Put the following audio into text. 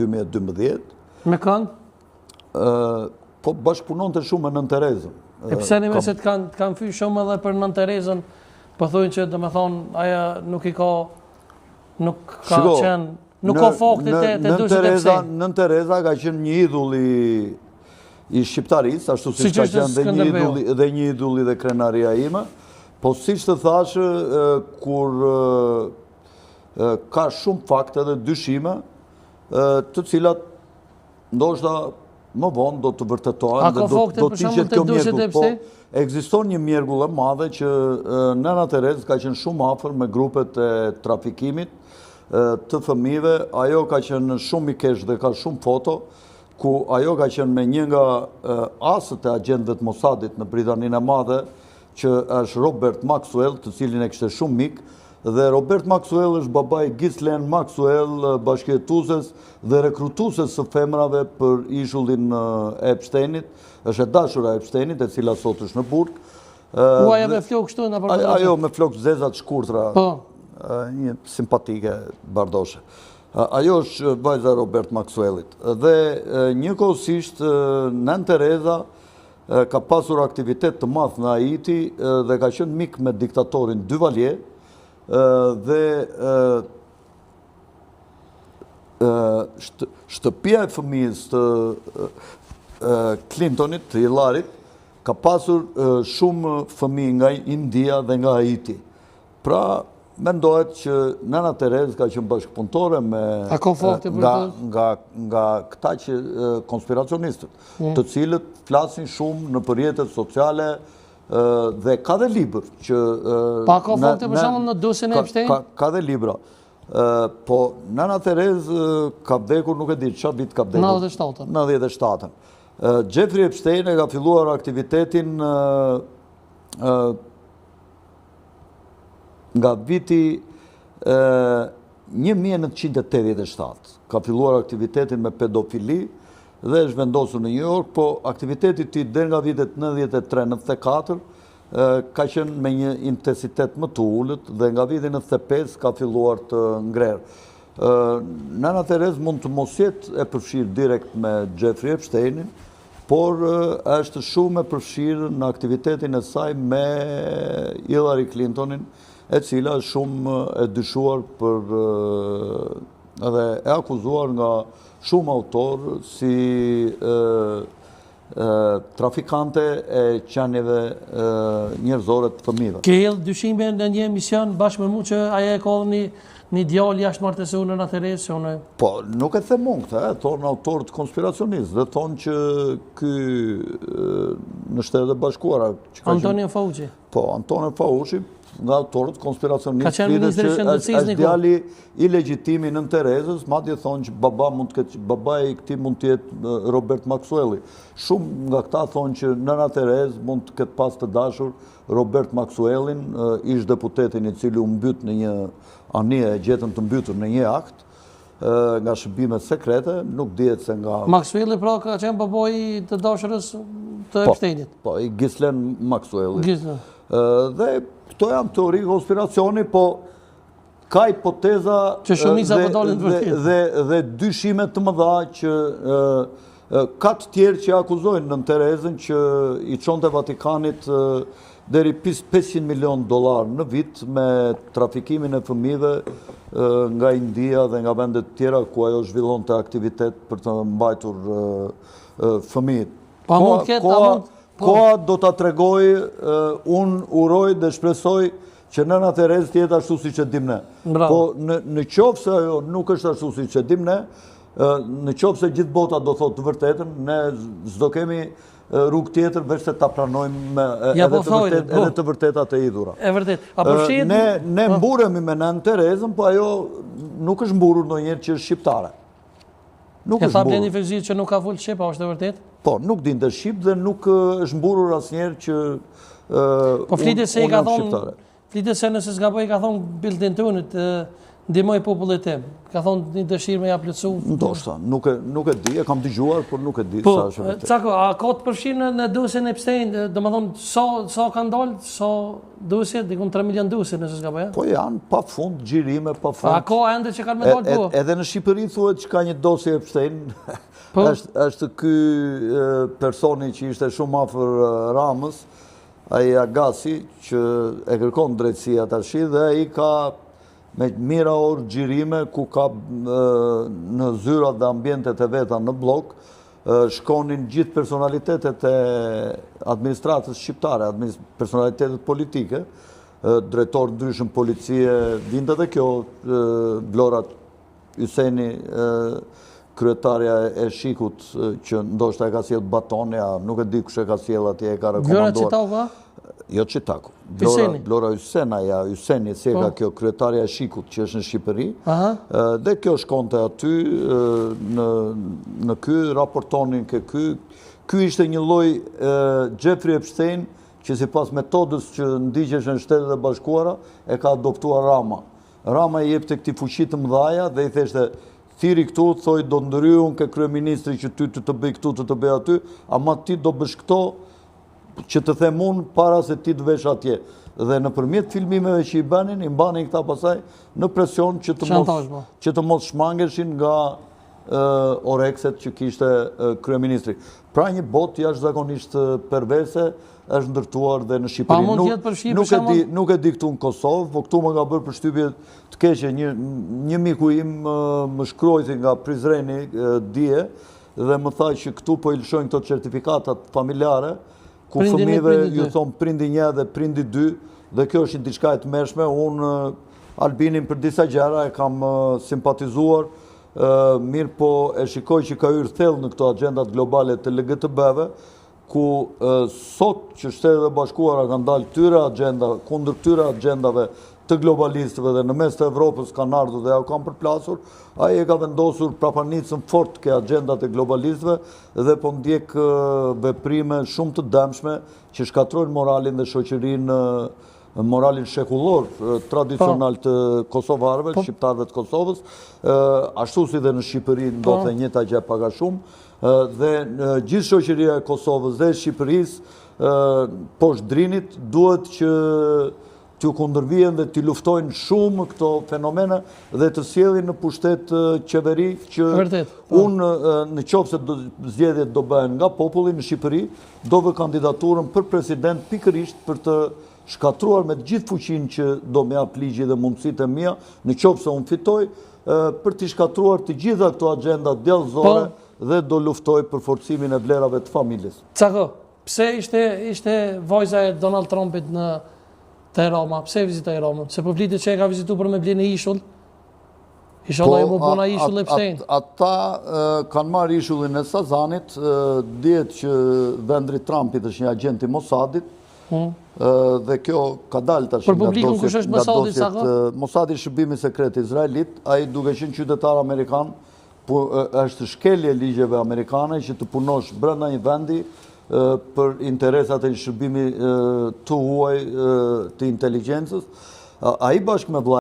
2012. Me kanë? Po bashkëpunon të shumë me Nën Terezën. E pse një meset kanë fy shumë edhe për Nën Terezën, po thujnë që dhe me thonë, aja nuk ka qenë, nuk ka faktit e dushit e pse. Nën Tereza ka qenë një idhull i shqiptarisë, ashtu si ka qenë dhe një idhull dhe krenaria ime, po si që të thashë, kur ka shumë fakte dhe dyshime, të cilat ndoshta më vonë do të vërtetohen dhe do të ishet kjo mjergull. Po, ekziston një mjergull e madhe që Nëna Terezë ka qenë shumë afër me grupet e trafikimit të fëmijëve. Ajo ka qenë shumë i kesh dhe ka shumë foto, ku ajo ka qenë me një nga asët e agjentëve të Mossadit në Britaninë e Madhe, që është Robert Maxwell, të cilin e kishte shumë mik, dhe Robert Maxwell është babai Ghislaine Maxwell, bashkëjetueses dhe rekrutueses së femrave për ishullin e Epsteinit, është e dashura e Epsteinit, e cila sot është në burg. Ajo me flokë kështu në apërdo? Ajo me flokë zezat shkurtra, një simpatike bardoshe. Ajo është vajza Robert Maxwellit. Dhe njëkohësisht Nën Tereza ka pasur aktivitet të madh në Haiti dhe ka qenë mik me diktatorin Duvalier, dhe shtëpia e fëmijës të Clintonit, të Hillarit, ka pasur shumë fëmijë nga India dhe nga Haiti. Pra, mendohet që Nëna Terezë ka qenë bashkëpunëtore nga këta që konspiracionistët, të cilët flasin shumë në përjetet sociale, dhe ka dhe libër që... Pa ka fakte për shumë në dusin e Epstein? Ka dhe libra. Po, Nëna Terezë ka vdekur, nuk e di, çfarë vit ka vdekur? 97. 97. Jeffrey Epstein e ka filluar aktivitetin nga viti 1987. Ka filluar aktivitetin me pedofili, dhe është vendosur në New York, po aktivitetit ti dhe nga vitet 93-94 ka qenë me një intensitet më të ullët dhe nga vitin 95 ka filluar të ngrerë. Nëna Terezë mund të mos jetë e përfshirë direkt me Jeffrey Epsteinin, por është shumë e përfshirë në aktivitetin e saj me Hillary Clintonin, e cila është shumë e dyshuar për edhe e akuzuar nga shumë autorë si trafikante e qenieve njerëzore të fëmijëve. Ke hedhë dyshime në një emision bashkë me mu që aja e kodhë një djallë jashtë martesor Nëna Terezë? Po, nuk e them unë këtë, thonë autorët konspiracionistë, dhe thonë që ky në Shtetet e Bashkuara... Antonio Fauci? Po, Antonio Fauci, nga autorët konspiracionistë, është djali i legjitimi Nën Terezës, madje thonë që baba i këtij mund të jetë Robert Maxwelli. Shumë nga këta thonë që Nëna Terezë mund të ketë pas të dashur Robert Maxwellin, ish deputetin i cili u mbyt në një anije, e gjetën të mbytur në një akt, nga shërbime sekrete, nuk dihet se nga... Maxwelli pra ka qenë baboi të dashurës të Epsteinit? Po, i Ghislaine Maxwelli. Dhe këto janë teori konspiracioni, po ka hipoteza dhe dyshime të mëdha që ka të tjerë që akuzojnë Nën Terezën që i çonte Vatikanit deri $500 milion në vit me trafikimin e fëmijëve nga India dhe nga vendet tjera ku ajo zhvillonte aktivitet për të mbajtur fëmijët. Koha do ta tregoj, unë uroj dhe shpresoj që Nëna Terezë tjetë ashtu si që dim ne. Po në qoftë se ajo nuk është ashtu si që dim ne, në qoftë se gjithë bota do thotë të vërtetën, ne s'do kemi rrugë tjetër veç se ta pranojmë edhe të vërtetat e idhura. E vërtet. Ne mburemi me Nën Terezën, po ajo nuk është mburur ndonjëherë që është shqiptare. E tha Blendi Ferzi që nuk ka full shqip, a është e vërtet? Po, nuk din të shqip dhe nuk është mburur asnjëherë që po flitet se i ka thonë, flitet se nëse s'gaboj i ka thonë Bill Clintonit ndihmoj popullit tim. Ka thonë një dëshirë me ja plotësu. Ndoshta, nuk e di, e kam dëgjuar, por nuk e di Po, sa është vërtet. Cako, a ka të përfshirë në dosjen e Epstein, domethënë sa ka ndalë, sa dosje, dikun 3 milion dosje nëse s'ka bëja? Po janë pa fund gjirime, pa fund. A ka ende që kanë me dalë po? Edhe në Shqipëri thuhet që ka një dosje Epstein. Është ky personi që ishte shumë afër Ramës, ai Agasi, që e kërkon drejtësia tash dhe ai ka me mira orë gjirime ku ka në zyrat dhe ambientet e veta në blok, shkonin gjithë personalitetet e administratës shqiptare, personalitetet politike, drejtorë ndryshëm policie, vinte dhe kjo, Vlora Yseni, kryetarja e Shikut, që ndoshta e ka sjell batonja, nuk e di kush e ka sjell atje, e ka rekomanduar. Vlora Çitaku va? Jo Çitaku. Yseni. Vlora Yseni, si e ka kjo kryetarja e Shikut që është në Shqipëri. Dhe kjo shkonte aty në ky raportonin ke ky. Ky ishte një lloj Jeffrey Epstein që sipas metodës që ndiqesh në Shtetet e Bashkuara e ka adoptuar Rama. Rama i jepte këtij fuqi të mëdha dhe i theshte thiri këtu, thoi do ndëry unë ke kryeministri që ty të bëj këtu, të bëj aty, ama ti do bësh këto që të them unë para se ti të vesh atje. Dhe nëpërmjet filmimeve që i banin këta pasaj në presion që të mos shmangeshin nga orekset që kishte kryeministri. Pra një botë jashtëzakonisht perverse është ndërtuar dhe në Shqipëri. Nuk e di këtu në Kosovë, po këtu më ka bërë përshtypje të keqe. Një miku im më shkruajti nga Prizreni dje dhe më tha që këtu po i lëshojnë këto certifikatat familjare ku fëmijëve ju thon prindi 1 dhe prindi 2 dhe kjo është diçka e tmerrshme. Unë Albinin për disa gjëra e kam simpatizuar, mirë po e shikoj që ka hyrë thellë në këto agjendat globale të LGTB-ve, ku sot që Shtetet e Bashkuara kanë dalë këtyre agenda, kundër këtyre agendave të globalistëve dhe në mes të Evropës kanë ardhur dhe ja kanë përplasur, ai e ka vendosur prapanicën fort ke agendat e globalistëve dhe po ndjek veprime shumë të dëmshme që shkatrojnë moralin dhe shoqërinë, moralin shekullor tradicional të kosovarëve, shqiptarëve të Kosovës, ashtu si dhe në Shqipëri ndodhte njëjta gjë pak a shumë. Dhe gjithë shoqëria e Kosovës dhe Shqipërisë poshtë drinit duhet që t'ju kundërvijen dhe t'i luftojnë shumë këto fenomene dhe të sjellin në pushtet qeveri që unë në qoftë se zgjedhjet do bëhen nga populli në Shqipëri, do vë kandidaturën për president pikërisht për të shkatruar me gjithë fuqinë që do më jap ligji dhe mundësitë e mia, në qoftë se unë fitoj, për t'i shkatruar të gjitha këto agenda djallëzore dhe do luftoj për forcimin e vlerave të familjes. Cako, pse ishte vajza e Donald Trumpit te Roma? Pse vizitoi Romën? Se po flitet që e ka vizituar për me blenë ishull. Inshallah e më bona ishull e Epstein. Ata kanë marrë ishullin e Sazanit, dihet që vendri Trumpit është një agent i Mossadit. Dhe kjo ka dalë tash nga dosjet. Mossadi shërbimi sekret izraelit, ai duke qenë qytetar amerikan, është shkelje ligjeve amerikane që të punosh brenda një vendi për interesat e shërbimi të huaj të inteligjencës. Ai bashkë me